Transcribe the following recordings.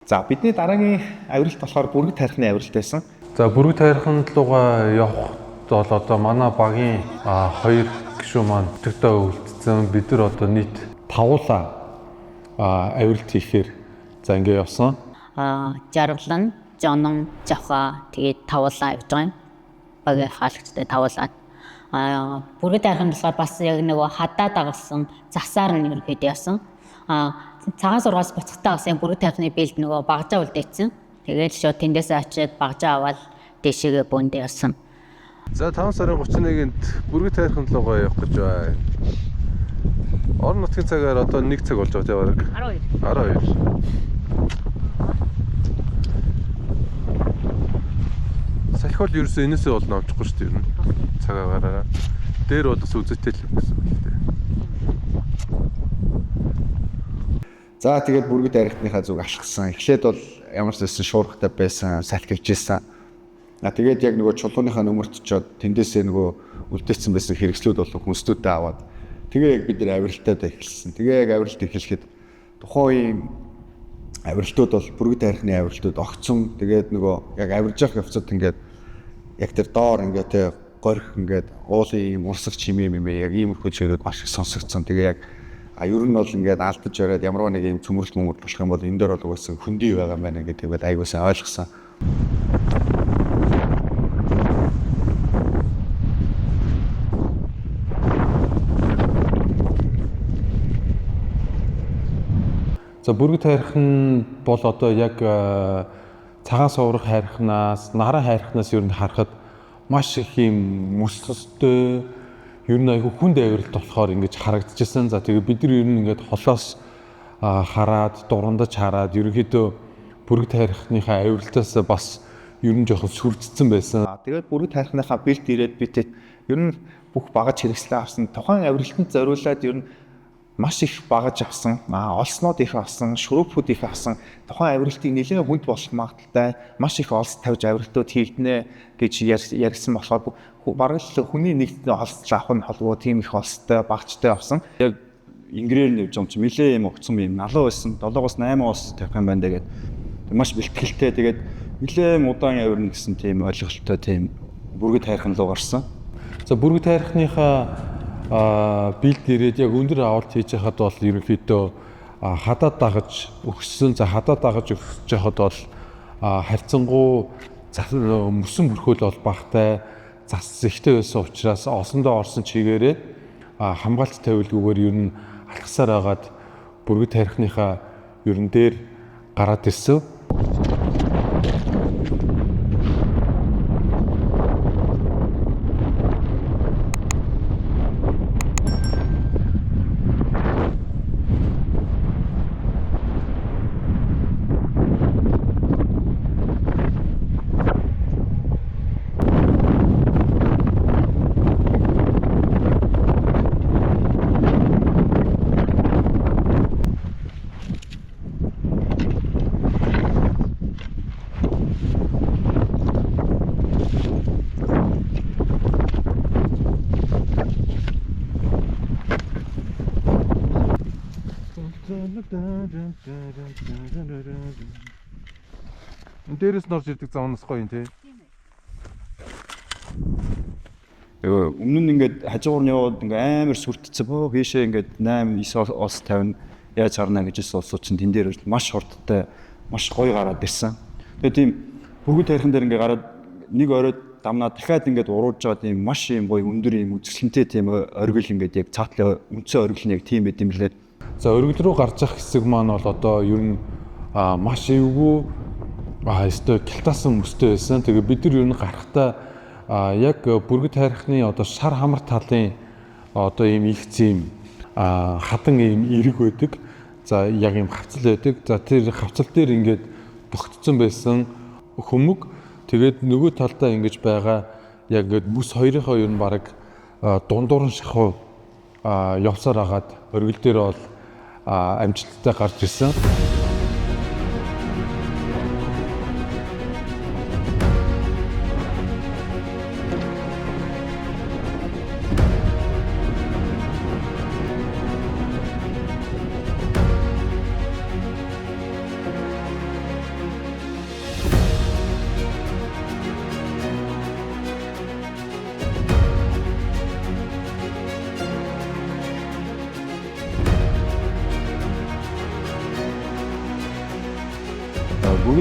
За бидний дараагийн авиралт болохоор бүргэд тайрхны авиралт байсан. За бүргэд тайрханд руугаа явах бол одоо манай багийн 2 гишүүн маань өтөртөө үлдсэн. Бид нар одоо нийт 5 авиралт хийхээр за ингэ явсан. Жаргалан, Жонон, Жавха тэгээд тавуулаа явж байгаа юм. Багийн хаалгчтай тавуулаад. Бүргэд тайрханд болохоор бас яг нөгөө хадаа дагуулсан засаар нь ерөөд явсан. Цагаан сургаас буцахтаа бас бүргэд тайрхны бэлд нөгөө багжаа үлдээсэн. Тэгээд шууд тэндээсээ очиад багжаа аваад дэшегээ бөөндөө явсан. За 5 сарын 31-нд бүргэд тайрханд руугаа явах гэж байна. Орон нутгийн цагаар одоо 1 цаг болж байгаа тийм баг. 12. Сахиол ерөөсөө энэсээ бол навчихгүй шүү дээ ер нь. Цагаагаараа. Дээр бол бас үзэтэй л юм гэсэн үг л дээ. За тэгээд бүргэд тайрхныхаа зүг ашигласан. Эхлээд бол ямар ч байсан шуургатай байсан, салхивжсэн. Тэгээд яг нөгөө чулууныхаа нөмөрт очиод тэндээсээ нөгөө үлдээсэн байсан хэрэгслүүд бол хүнслүүдэд аваад тэгээ яг бид нар авиралтад эхэлсэн. Тэгээ яг авиралт эхлэхэд тухайн үеийн авиралтууд бол бүргэд тайрхны авиралтууд огцсон. Тэгээд нөгөө яг авирж явах явцад ингээд яг тэр доор ингээд те горих ингээд уулын юм урсах чимээ яг иймэрхүү чирүүд маш их сонсогдсон. Тэгээ яг ер нь бол ингээд алдаж яриад ямар нэг юм цөмөрлөл болох юм бол энэ дээр бол угаасаа хөндөй байгаа юм байна гэдэг нь айгуусаа ойлгосон. За бүргэд тайрхан бол одоо яг цагаан суврах хайрхнаас, наран хайрхнаас ер нь харахад маш их юм мөсөстэй ер нь айгүй хүнд авиралт болохоор ингэж харагдчихсан. За тэгээ бид нар ер нь ингээд холоос хараад, дурандаж хараад ерөнхийдөө бүргэд тайрхныхаа авиралтаас бас ер нь жоохон сүрдсэн байсан. Тэгээд бүргэд тайрхныхаа бэлт ирээд бид ер нь бүх багаж хэрэгслээ авсан. Тухайн авиралтанд зориулаад ер нь маш их багаж авсан, олснууд их авсан, шүрүүпүүд их авсан. Тухайн авиралтыг нэлээд хүнд болох магадaltaй маш их олс тавьж авиралтууд хийгднэ гэж ярьсан болохоор бараг л хүний нэг олс авах нь холбоо тийм их олстой багцтай авсан. Яг ингрээр нь явж юм чи нэлээд юм огцсон юм налуу байсан. 7-8 олс тавих юм байна тэгээд маш бэлтгэлтэй тэгээд нэлээд удаан авирна гэсэн тийм ойлголттой тийм бүргэд тайрхан руу гарсан. За бүргэд тайрхныхаа бэлд ирээд яг өндөр авалт хийж хахад бол ерөнхийдөө хадаад дагаж өгсөн. За хадаад дагаж өгч хахад бол харьцангуй мөсөн бүрхөөл бол багтай зас зэгтэй байсан учраас осондоо орсон чигээрээ хамгаалт тавилгүйгээр ер нь алхасаар агаад бүргэд тайрхныхаа ерөн дээр гараад ирсэн. Дээрээс норж ирдэг завнаас гоё юм тий. Өмнө нь ингээд хажуугаар нь яваад ингээд амар сүрдцэн бөө хийшээ ингээд 8-9 ос 50 яаж харна гэж олсууд чинь тэн дээр маш хурдтай маш гоё гараад ирсэн. Тэгээ тийм бүргэд тайрхан дээр ингээд гараад нэг оройд дамнаа дахиад ингээд урууж байгаа тийм маш юм гоё өндөр юм үзэсгэлэнтэй тийм оргил ингээд яг цаатлын үндсэн оргил нь яг тийм байт юм лээ. За оргил руу гарч явах хэсэг маань бол одоо ер нь маш эвгүй өстой гялтаасан мөстэй байсан. Тэгээ бид нар ер нь гарахтаа яг бүргэд тайрхны одоо шар хамар талын одоо ийм их зэм хадан ийм эрэг байдаг. За яг ийм хавцал байдаг. За тэр хавцал дээр ингээд богтцсон байсан хөмөг. Тэгээд нөгөө талдаа ингэж байгаа яг ингээд бүс хоёрынхоо ер нь баг дундуур нь шахуу явсаар агаад оргил дээр бол амжилттай гарч ирсэн.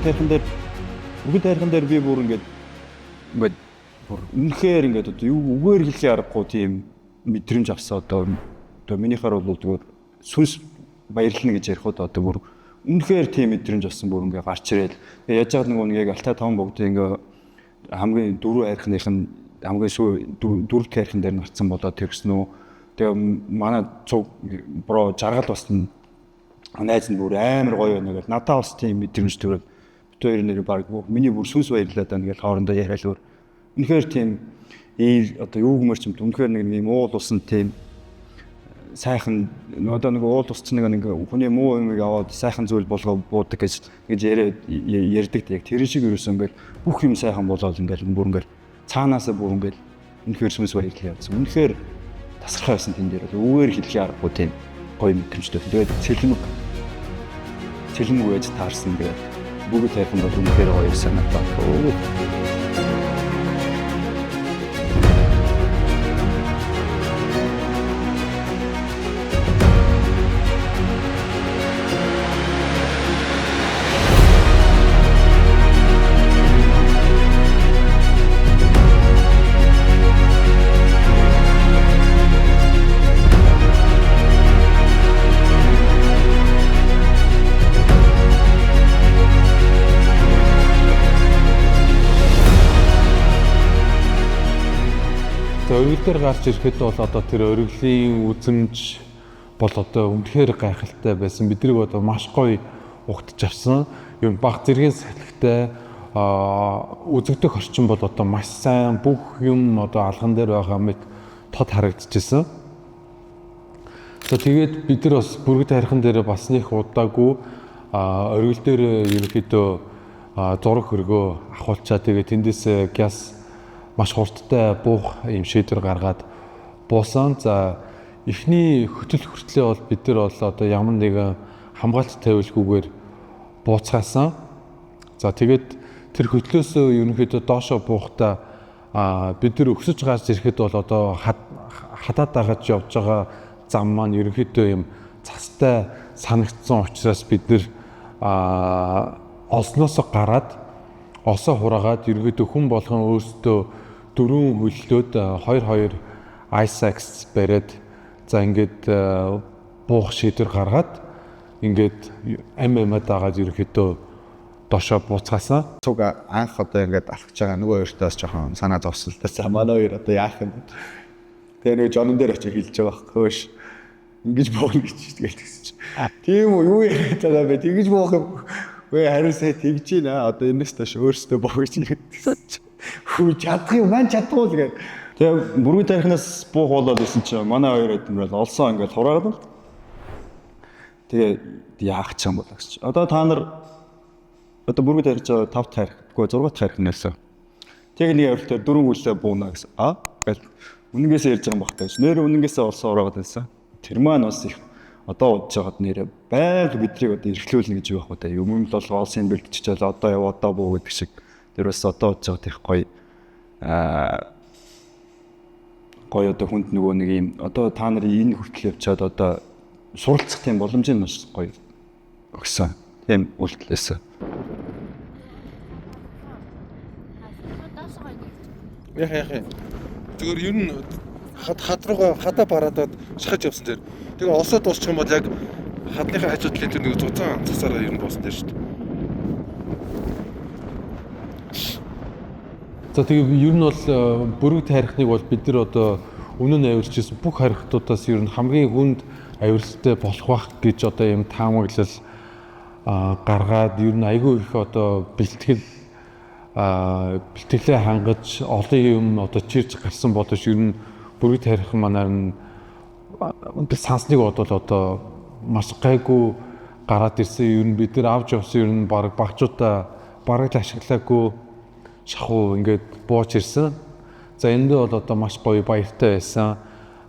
Бүгд хайрхан дээр би бүр ингээд бүр үнэхээр ингээд одоо юу үгээр хэлхий аргагүй тийм мэдрэмж авсан одоо минийхаар бол зүгээр сүнс баярлна гэж ярих одоо бүр үнэхээр тийм мэдрэмж авсан бүр ингээд гарч ирээд яаж яагаад нэг яг Алтай 5 богд ингээд хамгийн дөрөв хайрхных нь хамгийн дөрөвт хайрхан дээр нарцсан болоод тэрсэн үү. Тэгээ манай цуг бро жаргал бас найз нь бүр амар гоё байна гэдэг надад бас тийм мэдрэмж төрөв. Хоёр нэр баг миний бүр сүнс баярлаад байна гэж хоорондоо яриад өөр. Үнэхээр тийм одоо юу гэмээр ч юм үнэхээр нэг юм уул усан тийм сайхан одоо нэг уул усч нэг хүний муу юмыг аваад сайхан зүйл болгоо буудаг гэж ярьдаг яг тэр шиг юусэн ингээл бүх юм сайхан болоод ингээл бүр ингээл цаанаасаа бүр ингээл үнэхээр сүнс баярлал явуулсан. Үнэхээр тасархай байсан тэн дээр үгээр хэлхий аргагүй тийм гоё мэдрэмжтэй. Тэгээд цэлмэг байж таарсан гэдэг. Бүгд хайрхан бол үнэхээр гоё санагдав. Оргил дээр гарч ирэхэд бол одоо тэр оргилийн үзэмж бол одоо үнэхээр гайхалтай байсан. Бидний одоо маш гоё угтж авсан. Ер нь баг зэргийн салхитай үзэгдэх орчин бол одоо маш сайн бүх юм одоо алган дээр байгаа мэт тод харагдчихсан. Тэгээд бид нар бас бүргэд хайрхан дээр бас нэг удаагүй оргил дээр ерөнхийдөө зураг хөргөө ахуулчаа тэгээд тэндээс газ маш хурдтай буух юм шийдвэр гаргаад буусан. За эхний хөтөл хүртлээ бол бид нар бол одоо ямар нэгэн хамгаалт тавиулгүйгээр бууцгаасан. За тэгээд тэр хөтлөөс ерөнхийдөө доошо буухтаа бид нар өксөж гарч ирэхэд бол одоо хадаад дагаж явж байгаа зам маань ерөнхийдөө юм цастай санагдсан учраас бид нар олсноос гараад осоо хураагаад ерөнхийдөө хүн болгон өөрсдөө дөрвөн хөллөөд 2 Isaacs бариад за ингээд буух шийдвэр гаргаад ингээд аммад дагаад ерөнхийдөө доошоо бууцгаасан. Цуг анх одоо ингээд алхаж байгаа нөгөө хоёртоос жоохон санаа зовсолтойсан. Манай хоёр одоо яах юм бэ? Тэгээ нэг жонон дээр очиж хэлж байгаа байхгүй ш. Ингэж боохно гэж тэгээд тэгсэн чи. Тийм үү юу яриад байгаа бэ? Тэгэж боох юм. Вэ хариу сая тэгж байна. Одоо энэс тааш өөрсдөө боогч нэгсэн чи. Хүү чадах юм маань чадахгүй л гээд. Тэгээ бүргэд тарихнаас буух болоод исэн чи манай хоёр эдмэр бол олсон ингээд хураад л. Тэгээ яах ч юм бол гэж. Одоо та нар одоо бүргэд тарих 5 тарихгүй 6 тарих нээсэн. Тэгээ нэг авилтаар 4 хүлээ бууна гэсэн. Гэл үнэнгээсээ ярьж байгаа юм багтаа гэж. Нэр үнэнгээсээ олсон ураагаад байсан. Тэр маань бас их одоо удаж байгаад нэрээ байг бидрийг одоо эрхлүүлнэ гэж юу байх вэ? Юм л бол олсын бэлтчихэл одоо яв одоо буу гэдэг шиг. Тэр бас одоо удаж байгаад их гоё гоё одоо хүнд нөгөө нэг юм одоо та нарын энэ хүртэл явчаад одоо суралцах тийм боломжийг маш гоё өгсөн. Тийм үйлдэлээс. Яхаа. Зүгээр ер нь хад руугаа хадаа бараадад шахаж явсан дээр. Тэгээ олсоо дуусчих юм бол яг хадныхаа хажуудлын тэр нэг зузаан цасаараа ер нь буусан дээр шүү дээ. За тэгээ ер нь бол бүргэд хайрхныг бол бид нар одоо өмнө нь авирчсэн бүх хайрхтуудаас ер нь хамгийн хүнд авиралтай болох бах гэж одоо юм таамаглал гаргаад ер нь айгүй их одоо бэлтгэлээ хангаж олон юм одоо чирж гарсан боловч ер нь бүргэд хайрхан манаар нь сансныг бодвол одоо маш гайгүй гараад ирсэн. Ер нь бид нар авч явсан ер нь баг багчуудаа бараг л ашиглаагүй шахуу ингээд бууж ирсэн. За энд бол одоо маш гоё баяртай байсан.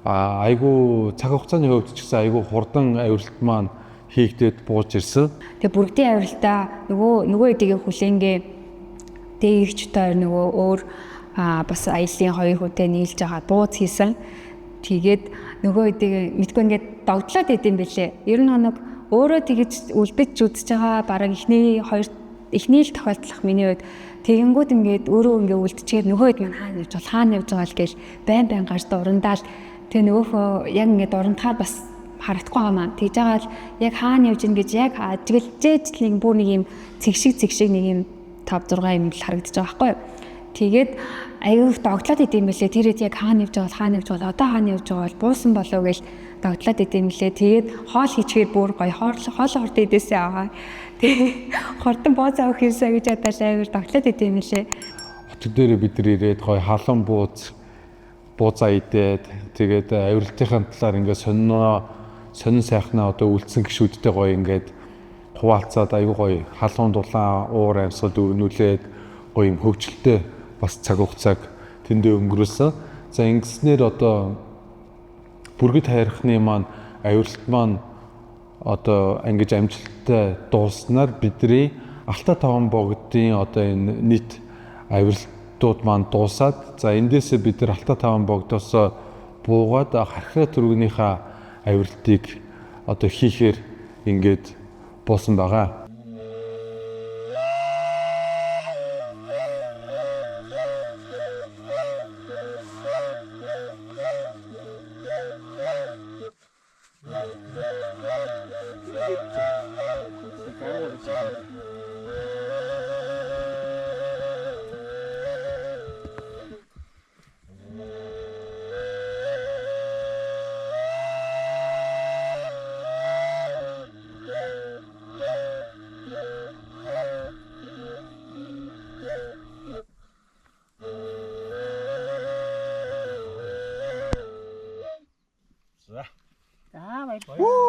Айгүй цаг хугацааны хувьд ч гэсэн айгүй хурдан авиралт маань хийгдээд бууж ирсэн. Тэгээ бүргэдийн авиралтаа нөгөө эдийн хүлэнгээ дээрч таар нөгөө өөр бас аяллаа хоёр хүнтэй нийлж байгаа бууз хийсэн. Тэгээд нөгөө эдийн мэдгүй ингээд догдлоод идэм бэлээ. 90 хоног өөрөө тэгэж үлдэж үзэж байгаа бараг эхний 2 эхний л тохиолдлох миний үед тэгэнгүүт ингээд өөрөө ингээд үлдчихээд нөгөө хэд маань хаана явж байгаа л гээл байн гарч дурандаал тэгээ нөгөөхөө яг ингээд дурандахаар бас харагдахгүй хамаа. Тэгж байгаа л яг хаана явж ийн гэж яг ажиглжээж нэг бүр нэг юм цэг шиг нэг юм 5 6 юм л харагдаж байгаа байхгүй юу. Тэгээд аюух догтлоод идэм байлээ. Тэр хэд яг хаана явж байгаа одоо хаана явж байгаа бол буусан болов гэж догтлоод идэм байлээ. Тэгээд хоол хийчихээр бүр гоё хоол хорт идээсээ аваа. Тэгээ хортон бооцоо авах юмсаа гэж ядаад аюур догтлоод идэм байлээ. Хотод дээр бид нар ирээд гоё халуун бууцаа идээд тэгээд аюурлтын талаар ингээд сонин сайхнаа одоо үлдсэн гişүүдтэй гоё ингээд хуваалцаад аюу гоё халуун дулаан уур амьсгал өрнүүлээд гоё юм хөвчлөлтэй бас цаг хугацааг тэндээ өнгөрөөсөн. За ингэснээр одоо бүргэд хайрхны маань аюурлалт маань одоо ингэж амжилттай дууснаар бидний Алтай таван богдын одоо энэ нийт аюурлалтууд маань дуусаад за эндээсээ бид нар Алтай таван богдоос буугаад хархаа түргэнийхээ аюурлалтыг одоо хийхээр ингээд буусан байгаа. За баярлалаа.